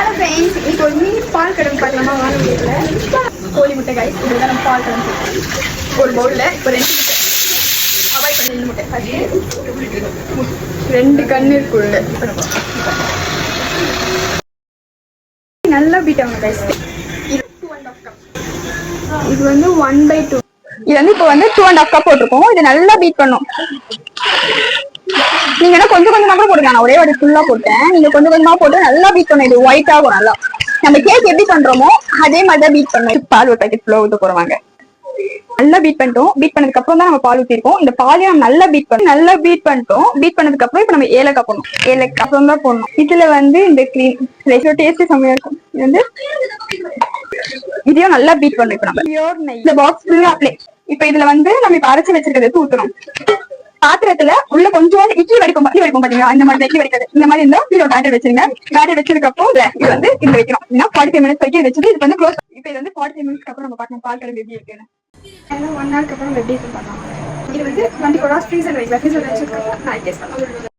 Hello friends, இப்போ ஒரு mini பால் கடம்பு பார்க்கலாமா? வாங்க வீட்டில் கோழி முட்டை கைஸ், இப்படி தான் நம்ம பால் கடம்பு ஒரு பவுலில் இப்போ 2 முட்டை அவாய்ட் பண்ணி 2 முட்டை ஃபஸ்ட்டு 2 கண்ணு இருக்குள்ள நல்லா பீட் ஆகும் கைஸ். இது 2.5 கப். இது வந்து 1/2. இது வந்து இப்போ வந்து 2.5 கப் போட்டிருக்கோம். இது நல்லா பீட் பண்ணும். நீங்க என்ன கொஞ்சம் கொஞ்சமா கூட போடுங்க. நான் ஒரே ஒரு ஃபுல்லா போட்டேன். நீங்க கொஞ்சம் கொஞ்சமா போட்டு நல்லா பீட் பண்ணும். இது ஒயிட் ஆகும் நல்லா. நம்ம கேக் எப்படி பண்றோமோ அதே மாதிரி தான் பீட் பண்ணணும். பால் ஒரு பேக்கெட் ஃபுல்லா ஊத்த போறவாங்க. நல்லா பீட் பண்ணிட்டோம். பீட் பண்ணதுக்கு அப்புறம் தான் நம்ம பால் ஊத்திருக்கோம். இந்த பாலையும் நம்ம நல்லா பீட் பண்ணிட்டோம். பீட் பண்ணதுக்கு அப்புறம் இப்ப நம்ம ஏலக்காய் போடணும். ஏலக்காய் அப்புறம் தான் போடணும். இதுல வந்து இந்த கிரீம் டேஸ்ட் செம்மையா இருக்கும். இது வந்து இதையும் நல்லா பீட் பண்ணணும். இப்ப நம்ம இந்த பாக்ஸ் ஃபுல்லா அப்ளை. இப்ப இதுல வந்து நம்ம இப்ப அரைச்சு வச்சிருக்கிறது ஊத்தணும். பாத்திரத்துல உள்ள கொஞ்சம் இட்லி வடிக்கும் பாத்தீங்களா? இந்த மாதிரி இட்லி வடிக்கிறது இந்த மாதிரி இருந்தா ஒரு பேட்டர் வச்சிருங்க. பேட்டர் வச்சதுக்கு அப்புறம் இது வந்து இது வைக்கணும். 45 மினிட்ஸ் வரைக்கும் வச்சுட்டு இது வந்து க்ளோஸ். இப்ப இது வந்து 45 மினிட்ஸ்க்கு அப்புறம் நம்ம பார்க்கணும் பால் கடம்பு எப்படி இருக்குன்னு. 1 ஹவருக்கு அப்புறம் எப்படி பண்ணலாம். இது வந்து 24 ஹவர்ஸ் ஃப்ரீசர் வைக்கலாம். ஃப்ரீசர் வச்சதுக்கு அப்புறம் நான் டேஸ்ட் பண்ணலாம்.